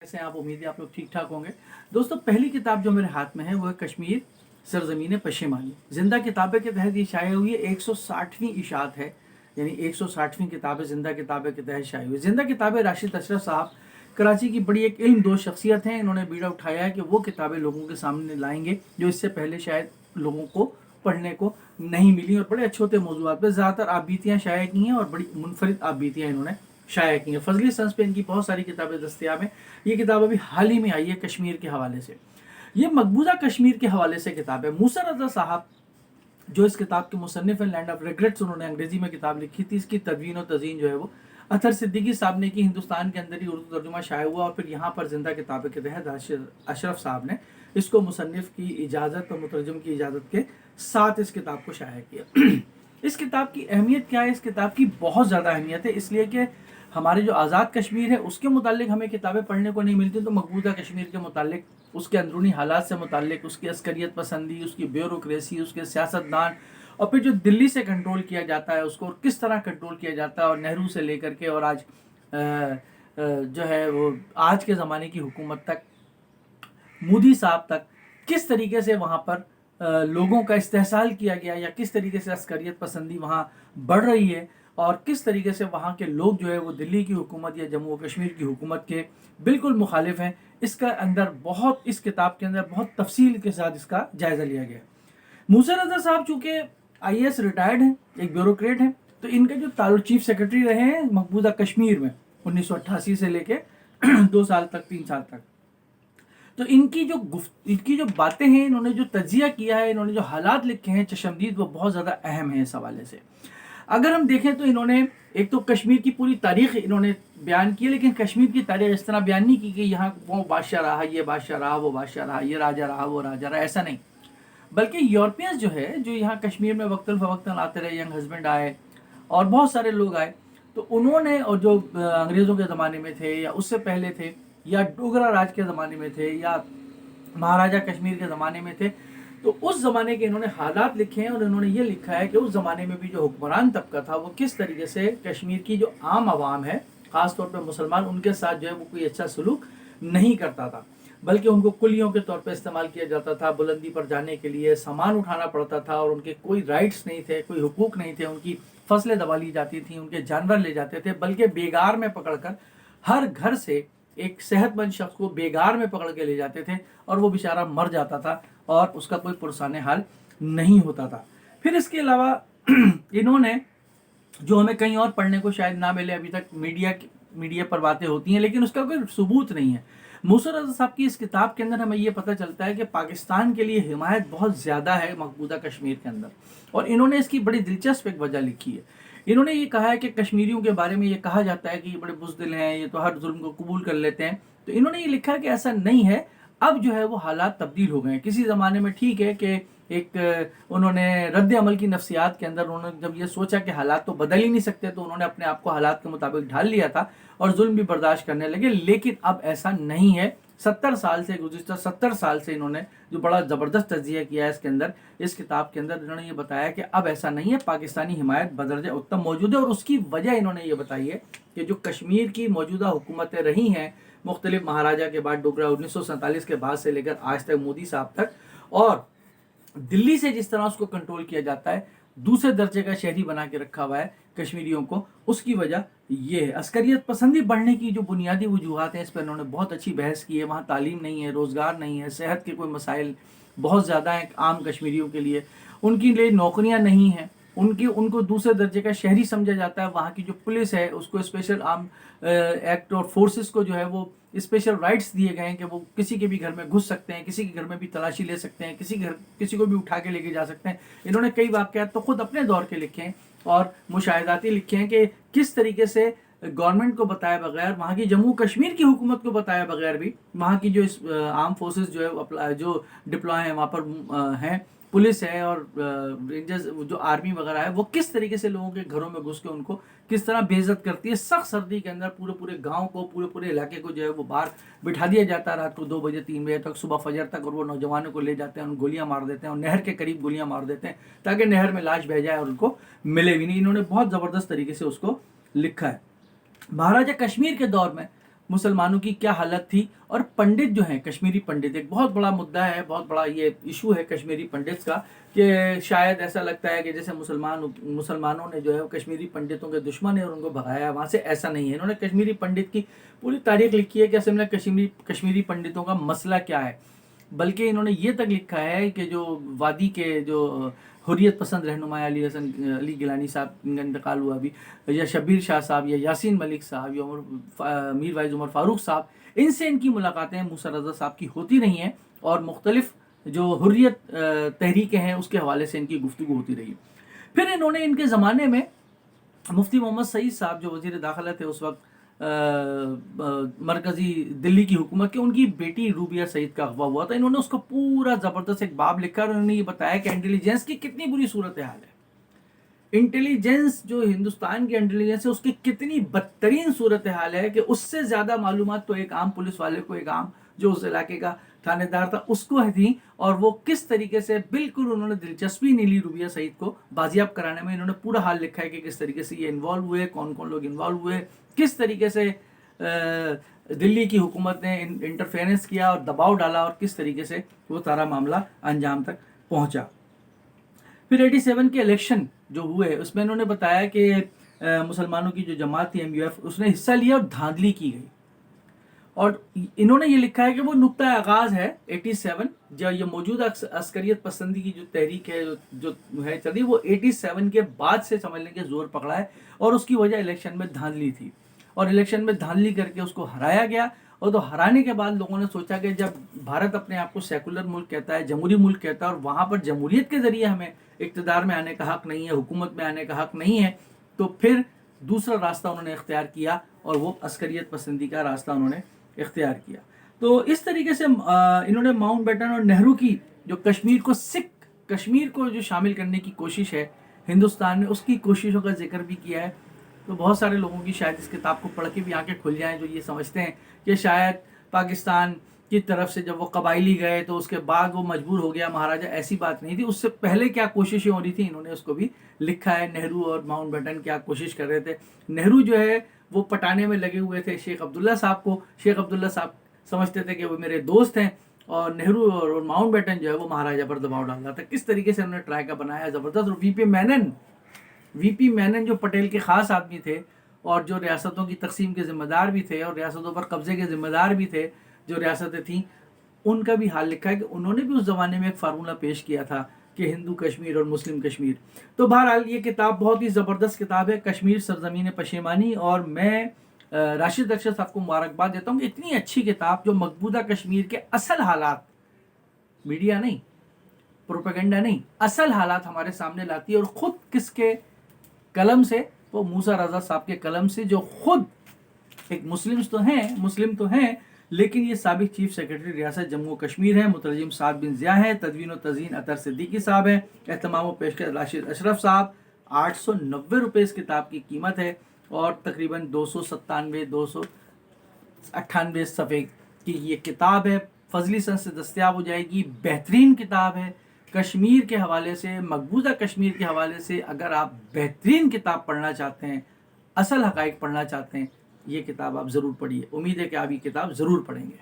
कैसे हैं आप? उम्मीद है आप लोग ठीक ठाक होंगे। दोस्तों, पहली किताब जो मेरे हाथ में है वो है कश्मीर सरजमीन पशेमानी। जिंदा किताबे के तहत ये शाया हुई है। 160वीं इशात है, यानी 160वीं किताब जिंदा किताबे के तहत शाया हुई। जिंदा किताबें राशिद अशरफ साहब कराची की बड़ी एक इल्म दो शख्सियत हैं। इन्होंने बीड़ा उठाया है कि वो किताबें लोगों के सामने लाएंगे जो इससे पहले शायद लोगों को पढ़ने को नहीं मिली, और बड़े अच्छे होते मौजूद पर ज़्यादातर आबीतियाँ शाया की हैं और बड़ी मुनफरिद आबीतियाँ इन्होंने शाया की हैं। फजली सन्स पे इनकी बहुत सारी किताबें दस्तियाब हैं। ये किताब अभी हाल ही में आई है कश्मीर के हवाले से। ये मकबूजा कश्मीर के हवाले से किताब है। मूसा रज़ा साहब जो इस किताब के मुसन्निफ हैं, लैंड ऑफ रिग्रेट्स, उन्होंने अंग्रेजी में किताब लिखी थी। इसकी तदवीन और तज़ीन जो है वो अतर सिद्दीकी साहब ने की। हिंदुस्तान के अंदर ही उर्दू तर्जुमा शाया हुआ और फिर यहाँ पर जिंदा किताबें के तहत अशरफ साहब ने इसको मुसन्निफ की इजाज़त और मुतरजम की इजाज़त के साथ इस किताब को शाया किया। इस किताब की अहमियत क्या है? इस किताब की बहुत ज़्यादा अहमियत है, इसलिए कि हमारे जो आज़ाद कश्मीर है उसके मुतालिक हमें किताबें पढ़ने को नहीं मिलती, तो मकबूजा कश्मीर के मुतालिक, उसके अंदरूनी हालात से मुतालिक, उसकी अस्करियत पसंदी, उसकी ब्यूरोक्रेसी, उसके सियासतदान, और फिर जो दिल्ली से कंट्रोल किया जाता है उसको, और किस तरह कंट्रोल किया जाता है, और नेहरू से लेकर के और आज जो है वो आज के ज़माने की हुकूमत तक, मोदी साहब तक, किस तरीके से वहाँ पर लोगों का इस्तेहसाल किया गया, या किस तरीके से अस्करियत पसंदी वहाँ बढ़ रही है, और किस तरीके से वहाँ के लोग जो है वो दिल्ली की हुकूमत या जम्मू और कश्मीर की हुकूमत के बिल्कुल मुखालिफ हैं। इसका अंदर बहुत, इस किताब के अंदर बहुत तफसील के साथ इसका जायज़ा लिया गया। मूसा रज़ा साहब चूँकि IAS रिटायर्ड हैं, एक ब्यूरोक्रेट हैं, तो इनका जो ताल्लुक चीफ सेक्रेटरी रहे हैं मकबूजा कश्मीर में 1988 से लेके 2 साल तक, 3 साल तक, तो इनकी जो बातें हैं, इन्होंने जो तजिया किया है, इन्होंने जो हालात लिखे हैं चशमदीद, वो बहुत ज़्यादा अहम है इस हवाले से। अगर हम देखें तो इन्होंने एक तो कश्मीर की पूरी तारीख इन्होंने बयान की है, लेकिन कश्मीर की तारीख इस तरह बयान नहीं की कि यहाँ वो बादशाह रहा, ये बादशाह रहा, वो बादशाह रहा, ये राजा रहा, वो राजा रहा, ऐसा नहीं। बल्कि यूरोपियंस जो है, जो यहाँ कश्मीर में वक्तन फ़वक्तन आते रहे, यंग हस्बैंड आए और बहुत सारे लोग आए, तो उन्होंने, और जो अंग्रेज़ों के ज़माने में थे या उससे पहले थे, या डोगरा राज के ज़माने में थे, या महाराजा कश्मीर के ज़माने में थे, तो उस ज़माने के इन्होंने हालात लिखे हैं। और इन्होंने ये लिखा है कि उस ज़माने में भी जो हुक्मरान तबका था वो किस तरीके से कश्मीर की जो आम आवाम है, ख़ास तौर पर मुसलमान, उनके साथ जो है वो कोई अच्छा सलूक नहीं करता था, बल्कि उनको कुलियों के तौर पर इस्तेमाल किया जाता था। बुलंदी पर जाने के लिए सामान उठाना पड़ता था, और उनके कोई राइट्स नहीं थे, कोई हुकूक नहीं थे, उनकी फसलें दबा ली जाती थी, उनके जानवर ले जाते थे, बल्कि बेगार में पकड़कर हर घर से एक सेहतमंद शख्स को बेगार में पकड़ के ले जाते थे, और वो बेचारा मर जाता था और उसका कोई पुरसान हाल नहीं होता था। फिर इसके अलावा इन्होंने, जो हमें कहीं और पढ़ने को शायद ना मिले, अभी तक मीडिया पर बातें होती हैं लेकिन उसका कोई सबूत नहीं है। मूसा रज़ा साहब की इस किताब के अंदर हमें ये पता चलता है कि पाकिस्तान के लिए हिमायत बहुत ज़्यादा है मकबूजा कश्मीर के अंदर, और इन्होंने इसकी बड़ी दिलचस्प एक वजह लिखी है। इन्होंने ये कहा है कि कश्मीरियों के बारे में ये कहा जाता है कि ये बड़े बुज़दिल हैं, ये तो हर जुल्म को कबूल कर लेते हैं। तो इन्होंने ये लिखा है कि ऐसा नहीं है। अब जो है वो हालात तब्दील हो गए हैं। किसी ज़माने में ठीक है कि एक उन्होंने रद्द अमल की नफ्सियात के अंदर उन्होंने जब ये सोचा कि हालात तो बदल ही नहीं सकते, तो उन्होंने अपने आप को हालात के मुताबिक ढाल लिया था और जुल्म भी बर्दाश्त करने लगे। लेकिन अब ऐसा नहीं है। 70 साल से, गुज़िश्ता 70 साल से इन्होंने जो बड़ा ज़बरदस्त तज्ज़िया किया है इसके अंदर, इस किताब के अंदर इन्होंने ये बताया कि अब ऐसा नहीं है, पाकिस्तानी हिमायत बदरजे उत्तम मौजूद है। और उसकी वजह इन्होंने ये बताई है कि जो कश्मीर की मौजूदा हुकूमतें रही हैं मुख्तलिफ महाराजा के बाद, डोगरा 1947 के बाद से लेकर आज तक, मोदी साहब तक, और दिल्ली से जिस तरह उसको कंट्रोल किया जाता है, दूसरे दर्जे का शहरी बना के रखा हुआ है कश्मीरियों को, उसकी वजह ये है। अस्करियत पसंदी बढ़ने की जो बुनियादी वजूहात हैं, इस पर इन्होंने बहुत अच्छी बहस की है। वहाँ तालीम नहीं है, रोज़गार नहीं है, सेहत के कोई मसाइल बहुत ज़्यादा हैं आम कश्मीरियों के लिए, उनके लिए नौकरियाँ नहीं हैं, उनको दूसरे दर्जे का शहरी समझा जाता है। वहाँ की जो पुलिस है उसको स्पेशल आर्म एक्ट और फोर्सेस को जो है वो स्पेशल राइट्स दिए गए हैं कि वो किसी के भी घर में घुस सकते हैं, किसी के घर में भी तलाशी ले सकते हैं, किसी को भी उठा के लेके जा सकते हैं। इन्होंने कई वाक़यात तो खुद अपने दौर के लिखे हैं और मुशाहिदाती लिखे हैं कि किस तरीके से गवर्नमेंट को बताए बगैर, वहाँ की जम्मू कश्मीर की हुकूमत को बताए बगैर भी, वहाँ की जो आर्म फोर्सेस जो है जो डिप्लॉय हैं वहाँ पर हैं, पुलिस है और रेंजर्स, जो आर्मी वगैरह है, वो किस तरीके से लोगों के घरों में घुस के उनको किस तरह बेइज्जत करती है। सख्त सर्दी के अंदर पूरे गांव को, पूरे इलाके को जो है वो बाहर बिठा दिया जाता है रात को 2 बजे 3 बजे तक, सुबह फजर तक, और वो नौजवानों को ले जाते हैं, उन गोलियां मार देते हैं और नहर के करीब गोलियां मार देते हैं ताकि नहर में लाश बह जाए और उनको मिले भी नहीं। इन्होंने बहुत ज़बरदस्त तरीके से उसको लिखा है। महाराजा कश्मीर के दौर में مسلمانوں کی کیا حالت تھی. اور پنڈت جو ہیں کشمیری پنڈت ایک بہت بڑا مدعا ہے, بہت بڑا یہ ایشو ہے کشمیری پنڈتس کا, کہ شاید ایسا لگتا ہے کہ جیسے مسلمانوں نے جو ہے کشمیری پنڈتوں کے دشمن ہیں اور ان کو بھگایا وہاں سے. ایسا نہیں ہے. انہوں نے کشمیری پنڈت کی پوری تاریخ لکھی ہے کہ اصل میں کشمیری پنڈتوں کا مسئلہ کیا ہے, بلکہ انہوں نے یہ تک لکھا ہے کہ جو وادی کے جو حریت پسند رہنما علی گیلانی صاحب کا انتقال ہوا ابھی, یا شبیر شاہ صاحب, یا یاسین ملک صاحب, یا میر وائز عمر فاروق صاحب, ان سے ان کی ملاقاتیں موسیٰ رضا صاحب کی ہوتی رہی ہیں, اور مختلف جو حریت تحریکیں ہیں اس کے حوالے سے ان کی گفتگو ہوتی رہی. پھر انہوں نے ان کے زمانے میں مفتی محمد سعید صاحب جو وزیر داخلہ تھے اس وقت مرکزی دلی کی حکومت کے, ان کی بیٹی روبیہ سعید کا اغوا ہوا تھا. انہوں نے اس کو پورا زبردست ایک باب لکھا اور انہوں نے یہ بتایا کہ انٹیلیجنس کی کتنی بری صورتحال ہے. انٹیلیجنس جو ہندوستان کی انٹیلیجنس ہے اس کی کتنی بدترین صورتحال ہے کہ اس سے زیادہ معلومات تو ایک عام پولیس والے کو, ایک عام جو اس علاقے کا تھانے دار تھا اس کو تھی. اور وہ کس طریقے سے بالکل انہوں نے دلچسپی نہیں لی روبیہ سعید کو بازیاب کرانے میں. انہوں نے پورا حال لکھا ہے کہ کس طریقے سے یہ انوالو ہوئے, کون کون لوگ انوالو ہوئے, کس طریقے سے دلی کی حکومت نے انٹرفیرنس کیا اور دباؤ ڈالا, اور کس طریقے سے وہ سارا معاملہ انجام تک پہنچا. پھر 87 کے الیکشن جو ہوئے اس میں انہوں نے بتایا کہ مسلمانوں کی جو جماعت تھی MUF اس نے حصہ لیا اور دھاندلی کی گئی. اور انہوں نے یہ لکھا ہے کہ وہ نقطہ آغاز ہے 87, جو یہ موجودہ عسکریت پسندی کی جو تحریک ہے جو ہے چل رہی, وہ 87 کے بعد سے سمجھ لیں کہ زور پکڑا ہے, اور اس کی وجہ الیکشن میں دھاندلی تھی. اور الیکشن میں دھاندلی کر کے اس کو ہرایا گیا. اور تو ہرانے کے بعد لوگوں نے سوچا کہ جب بھارت اپنے آپ کو سیکولر ملک کہتا ہے, جمہوری ملک کہتا ہے, اور وہاں پر جمہوریت کے ذریعے ہمیں اقتدار میں آنے کا حق نہیں ہے, حکومت میں آنے کا حق نہیں ہے, تو پھر دوسرا راستہ انہوں نے اختیار کیا, اور وہ عسکریت پسندی کا راستہ انہوں نے اختیار کیا. تو اس طریقے سے انہوں نے ماؤنٹ بیٹن اور نہرو کی جو کشمیر کو جو شامل کرنے کی کوشش ہے ہندوستان میں, اس کی کوششوں کا ذکر بھی کیا ہے. تو بہت سارے لوگوں کی شاید اس کتاب کو پڑھ کے بھی آنکھیں کھل جائیں جو یہ سمجھتے ہیں کہ شاید پاکستان کی طرف سے جب وہ قبائلی گئے تو اس کے بعد وہ مجبور ہو گیا مہاراجہ. ایسی بات نہیں تھی. اس سے پہلے کیا کوششیں ہو رہی تھی انہوں نے اس کو بھی لکھا ہے. نہرو اور ماؤنٹ بیٹن کیا کوشش کر رہے تھے. نہرو جو ہے وہ پٹانے میں لگے ہوئے تھے شیخ عبداللہ صاحب کو. شیخ عبداللہ صاحب سمجھتے تھے کہ وہ میرے دوست ہیں, اور نہرو اور ماؤنٹ بیٹن جو ہے وہ مہاراجہ پر دباؤ ڈال رہا تھا. کس طریقے سے انہوں نے ٹرائی کا بنایا زبردست. اور وی پی مینن جو پٹیل کے خاص آدمی تھے اور جو ریاستوں کی تقسیم کے ذمہ دار بھی تھے اور ریاستوں پر قبضے کے ذمہ دار بھی تھے, جو ریاستیں تھیں, ان کا بھی حال لکھا ہے کہ انہوں نے بھی اس زمانے میں ایک فارمولہ پیش کیا تھا کہ ہندو کشمیر اور مسلم کشمیر. تو بہرحال یہ کتاب بہت ہی زبردست کتاب ہے, کشمیر سرزمین پشیمانی. اور میں راشد ارشد صاحب کو مبارکباد دیتا ہوں کہ اتنی اچھی کتاب جو مقبوضہ کشمیر کے اصل حالات, میڈیا نہیں, پروپیگنڈا نہیں, اصل حالات ہمارے سامنے لاتی ہے. اور خود کس کے قلم سے, وہ موسیٰ رضا صاحب کے قلم سے, جو خود ایک مسلم تو ہیں لیکن یہ سابق چیف سیکرٹری ریاست جموں و کشمیر ہے. مترجم سعد بن ضیاء ہے. تدوین و تزیین اطہر صدیقی صاحب ہے. اہتمام و پیشکش راشد اشرف صاحب. 890 روپے اس کتاب کی قیمت ہے, اور تقریباً 298 صفحے کی یہ کتاب ہے. فضلی سن سے دستیاب ہو جائے گی. بہترین کتاب ہے کشمیر کے حوالے سے, مقبوضہ کشمیر کے حوالے سے. اگر آپ بہترین کتاب پڑھنا چاہتے ہیں, اصل حقائق پڑھنا چاہتے ہیں, یہ کتاب آپ ضرور پڑھیے. امید ہے کہ آپ یہ کتاب ضرور پڑھیں گے.